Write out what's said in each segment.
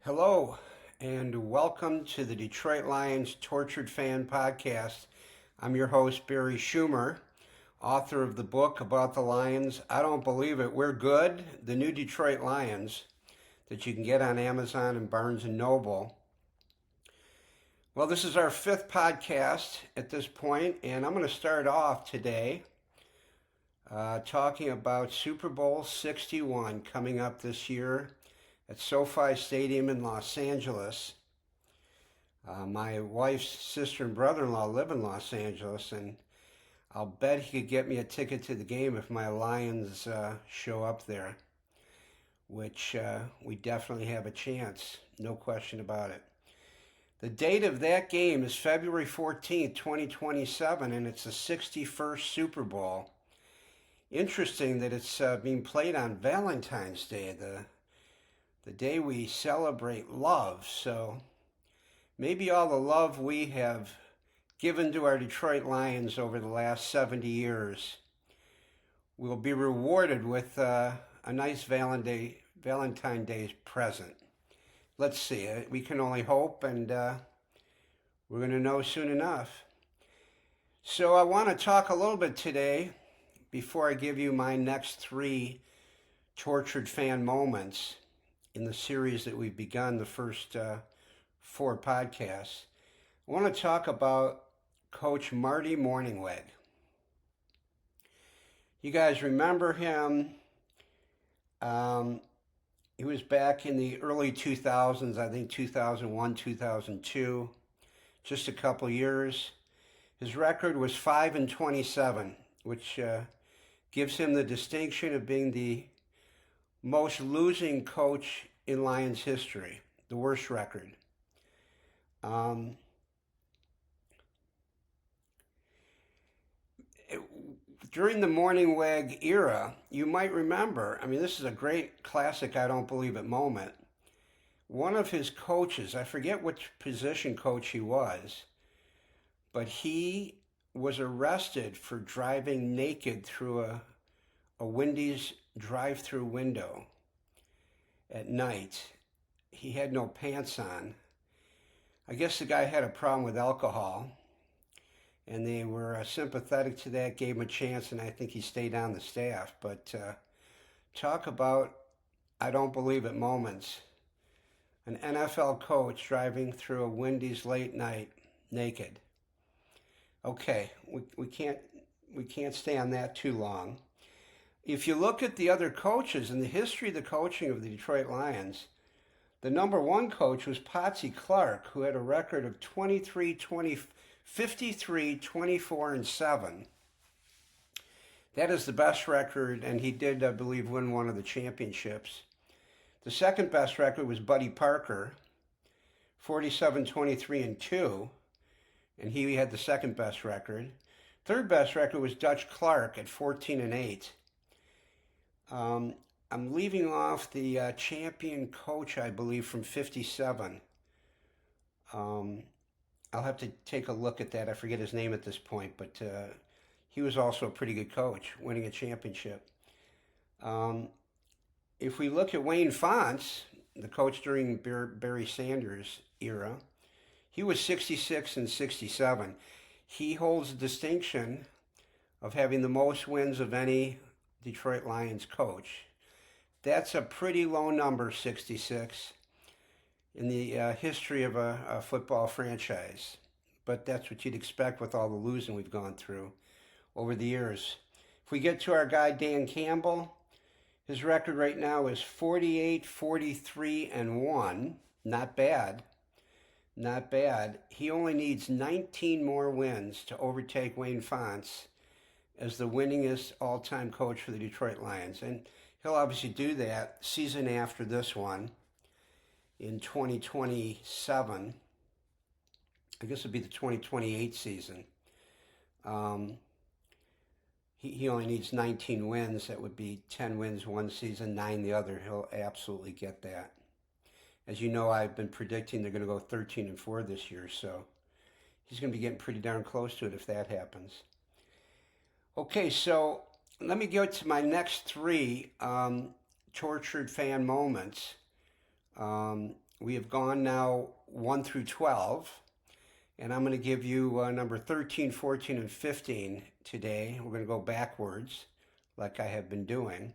Hello, and welcome to the Detroit Lions Tortured Fan Podcast. I'm your host, Barry Schumer, author of the book about the Lions. I don't believe it. We're good. The new Detroit Lions that you can get on Amazon and Barnes and Noble. Well, this is our fifth podcast at this point, and I'm going to start off today talking about Super Bowl 61 coming up this year at SoFi Stadium in Los Angeles. My wife's sister and brother-in-law live in Los Angeles, and I'll bet he could get me a ticket to the game if my Lions show up there, which we definitely have a chance, no question about it. The date of that game is February 14th, 2027, and it's the 61st Super Bowl. Interesting that it's being played on Valentine's Day, the day we celebrate love. So maybe all the love we have given to our Detroit Lions over the last 70 years will be rewarded with a nice Valentine Day present. Let's see. We can only hope, and we're going to know soon enough. So I want to talk a little bit today, before I give you my next three tortured fan moments in the series that we've begun, the first four podcasts. I want to talk about Coach Marty Mornhinweg. You guys remember him? He was back in the early 2000s, I think 2001, 2002, just a couple years. His record was 5-27, which gives him the distinction of being the most losing coach in Lions history, the worst record. During the Mornhinweg era, you might remember, this is a great classic I don't believe it moment. One of his coaches, I forget which position coach he was, but he was arrested for driving naked through a Wendy's drive-through window at night. He had no pants on. I guess the guy had a problem with alcohol, and they were sympathetic to that, gave him a chance, and I think he stayed on the staff. But talk about I don't believe it moments. An NFL coach driving through a Wendy's late night naked. Okay, we can't stay on that too long. If you look at the other coaches in the history of the coaching of the Detroit Lions, the number one coach was Potsy Clark, who had a record of 53, 24, and 7. That is the best record, and he did, I believe, win one of the championships. The second best record was Buddy Parker, 47, 23, and 2, and he had the second best record. Third best record was Dutch Clark at 14 and 8. I'm leaving off the champion coach, I believe, from 57. I'll have to take a look at that. I forget his name at this point, but he was also a pretty good coach, winning a championship. If we look at Wayne Fontes, the coach during Barry Sanders' era, he was 66 and 67. He holds the distinction of having the most wins of any Detroit Lions coach. That's a pretty low number, 66, in the history of a football franchise. But that's what you'd expect with all the losing we've gone through over the years. If we get to our guy, Dan Campbell, his record right now is 48, 43, and 1. Not bad. Not bad. He only needs 19 more wins to overtake Wayne Fontes as the winningest all-time coach for the Detroit Lions. And he'll obviously do that season after this one in 2027. I guess it'll be the 2028 season. He only needs 19 wins. That would be 10 wins one season, 9 the other. He'll absolutely get that. As you know, I've been predicting they're going to go 13 and 4 this year, so he's going to be getting pretty darn close to it if that happens. Okay, so let me go to my next three tortured fan moments. We have gone now 1 through 12, and I'm going to give you number 13, 14, and 15 today. We're going to go backwards like I have been doing.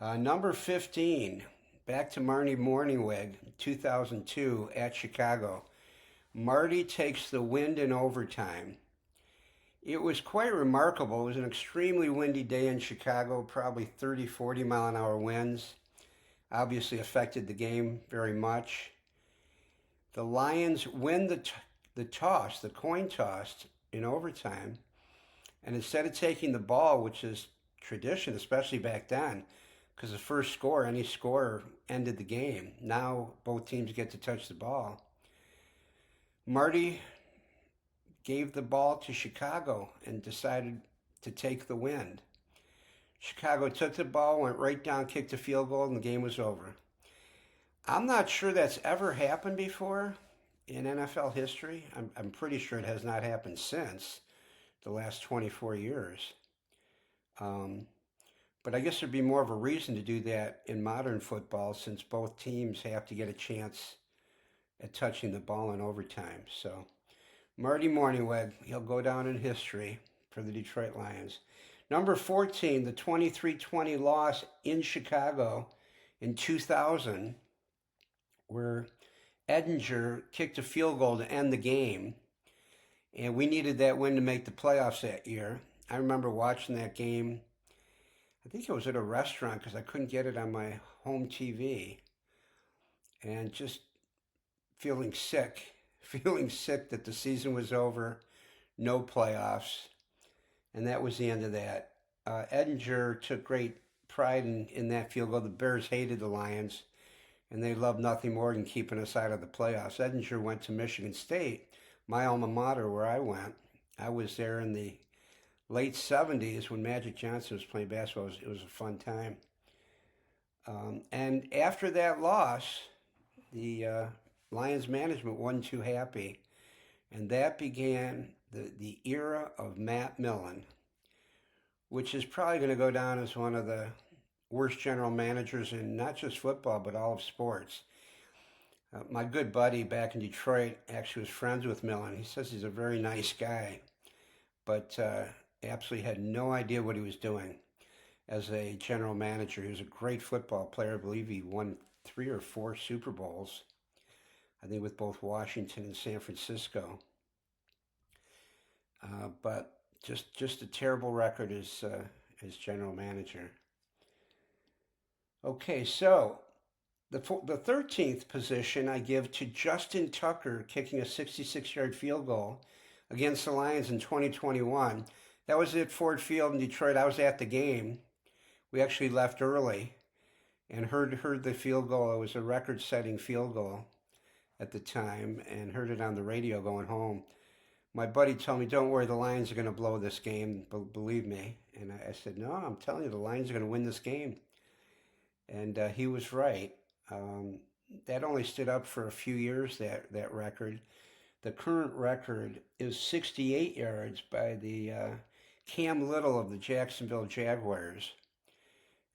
Number 15, back to Marty Morningweg, 2002 at Chicago. Marty takes the wind in overtime. It was quite remarkable. It was an extremely windy day in Chicago, probably 30, 40 mile an hour winds. Obviously affected the game very much. The Lions win the toss, the coin toss in overtime. And instead of taking the ball, which is tradition, especially back then, because the first score, any score, ended the game. Now both teams get to touch the ball. Marty gave the ball to Chicago and decided to take the wind. Chicago took the ball, went right down, kicked a field goal, and the game was over. I'm not sure that's ever happened before in NFL history. I'm pretty sure it has not happened since the last 24 years. But I guess there'd be more of a reason to do that in modern football since both teams have to get a chance at touching the ball in overtime. So Marty Morningweg, he'll go down in history for the Detroit Lions. Number 14, the 23-20 loss in Chicago in 2000, where Edinger kicked a field goal to end the game. And we needed that win to make the playoffs that year. I remember watching that game. I think it was at a restaurant because I couldn't get it on my home TV. And just feeling sick that the season was over, no playoffs. And that was the end of that. Edinger took great pride in that field goal. The Bears hated the Lions, and they loved nothing more than keeping us out of the playoffs. Edinger went to Michigan State, my alma mater, where I went. I was there in the late 70s when Magic Johnson was playing basketball. It was a fun time. And after that loss, the Lions management wasn't too happy. And that began the era of Matt Millen, which is probably going to go down as one of the worst general managers in not just football, but all of sports. My good buddy back in Detroit actually was friends with Millen. He says he's a very nice guy, but absolutely had no idea what he was doing as a general manager. He was a great football player. I believe he won 3 or 4 Super Bowls, I think with both Washington and San Francisco. But just a terrible record as general manager. Okay, so the 13th position I give to Justin Tucker kicking a 66-yard field goal against the Lions in 2021. That was at Ford Field in Detroit. I was at the game. We actually left early and heard the field goal. It was a record-setting field goal at the time and heard it on the radio going home. My buddy told me, don't worry, the Lions are going to blow this game, believe me. And I said, no, I'm telling you, the Lions are going to win this game. And he was right. That only stood up for a few years, that record. The current record is 68 yards by the Cam Little of the Jacksonville Jaguars.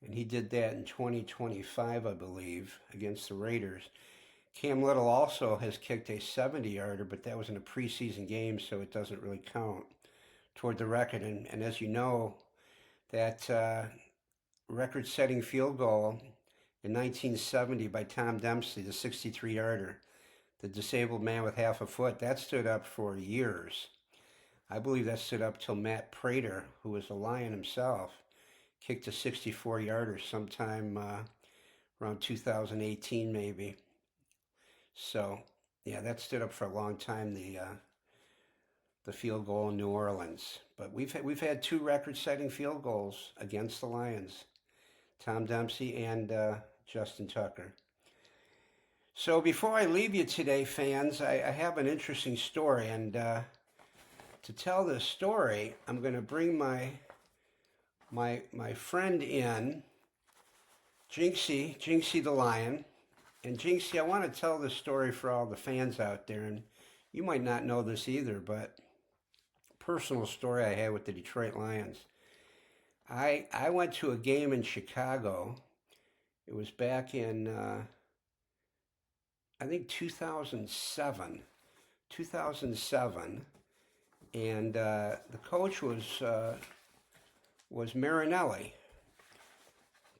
And he did that in 2025, I believe, against the Raiders. Cam Little also has kicked a 70-yarder, but that was in a preseason game, so it doesn't really count toward the record. And as you know, that record-setting field goal in 1970 by Tom Dempsey, the 63-yarder, the disabled man with half a foot, that stood up for years. I believe that stood up till Matt Prater, who was a Lion himself, kicked a 64-yarder sometime around 2018 maybe. So, yeah, that stood up for a long time, the field goal in New Orleans. But we've had 2 record-setting field goals against the Lions, Tom Dempsey and Justin Tucker. So before I leave you today, fans, I have an interesting story. And to tell this story, I'm going to bring my friend in, Jinxie the Lion. And Jinxie, I want to tell this story for all the fans out there. And you might not know this either, but personal story I had with the Detroit Lions. I went to a game in Chicago. It was back in I think 2007, and the coach was Marinelli.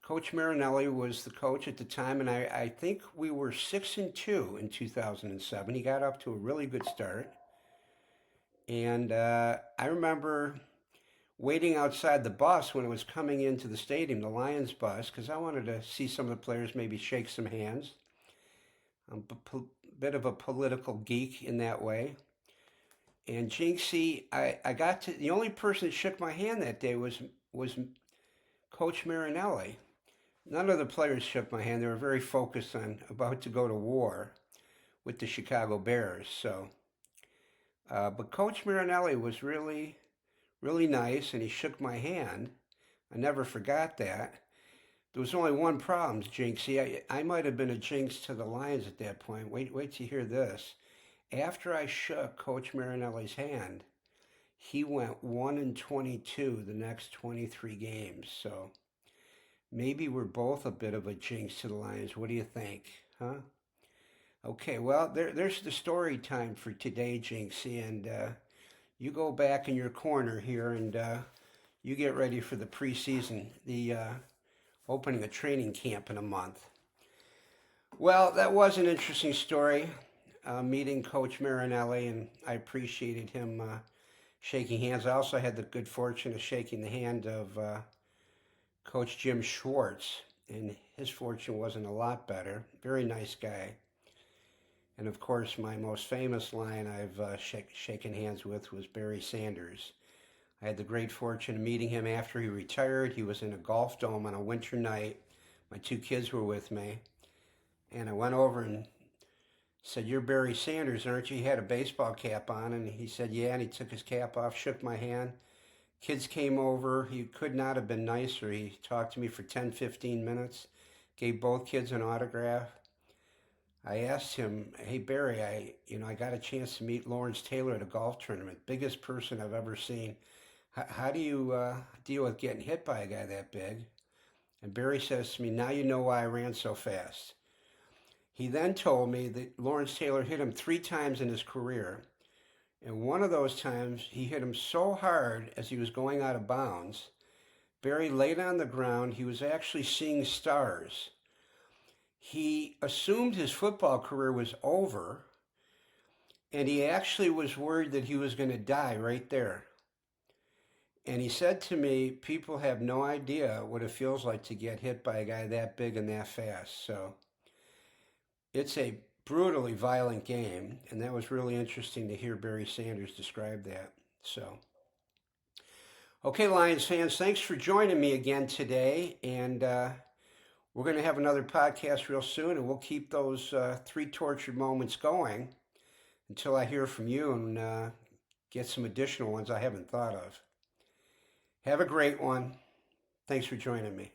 Coach Marinelli was the coach at the time, and I think we were 6-2 in 2007. He got up to a really good start, and I remember waiting outside the bus when it was coming into the stadium, the Lions bus, because I wanted to see some of the players, maybe shake some hands. I'm a bit of a political geek in that way. And Jinxie, I got to the only person that shook my hand that day was Coach Marinelli. None of the players shook my hand. They were very focused on about to go to war with the Chicago Bears. But Coach Marinelli was really, really nice, and he shook my hand. I never forgot that. There was only one problem, Jinxie. I might have been a jinx to the Lions at that point. Wait to hear this. After I shook Coach Marinelli's hand, he went 1-22 the next 23 games. So maybe we're both a bit of a jinx to the Lions. What do you think? Huh? Okay, well, there's the story time for today, Jinxie. And you go back in your corner here and you get ready for the preseason, the opening a training camp in a month. Well, that was an interesting story, meeting Coach Marinelli, and I appreciated him shaking hands. I also had the good fortune of shaking the hand of Coach Jim Schwartz, and his fortune wasn't a lot better. Very nice guy. And of course, my most famous Lion I've shaken hands with was Barry Sanders. I had the great fortune of meeting him after he retired. He was in a golf dome on a winter night. My two kids were with me. And I went over and said, "You're Barry Sanders, aren't you?" He had a baseball cap on, and he said, "Yeah," and he took his cap off, shook my hand. Kids came over. He could not have been nicer. He talked to me for 10, 15 minutes, gave both kids an autograph. I asked him, "Hey, Barry, I got a chance to meet Lawrence Taylor at a golf tournament. Biggest person I've ever seen. How do you deal with getting hit by a guy that big?" And Barry says to me, "Now you know why I ran so fast." He then told me that Lawrence Taylor hit him 3 times in his career. And one of those times, he hit him so hard as he was going out of bounds, Barry laid on the ground. He was actually seeing stars. He assumed his football career was over, and he actually was worried that he was going to die right there. And he said to me, people have no idea what it feels like to get hit by a guy that big and that fast. So it's a brutally violent game, and that was really interesting to hear Barry Sanders describe that. So, okay, Lions fans, thanks for joining me again today, and we're going to have another podcast real soon, and we'll keep those 3 tortured moments going until I hear from you and get some additional ones I haven't thought of. Have a great one. Thanks for joining me.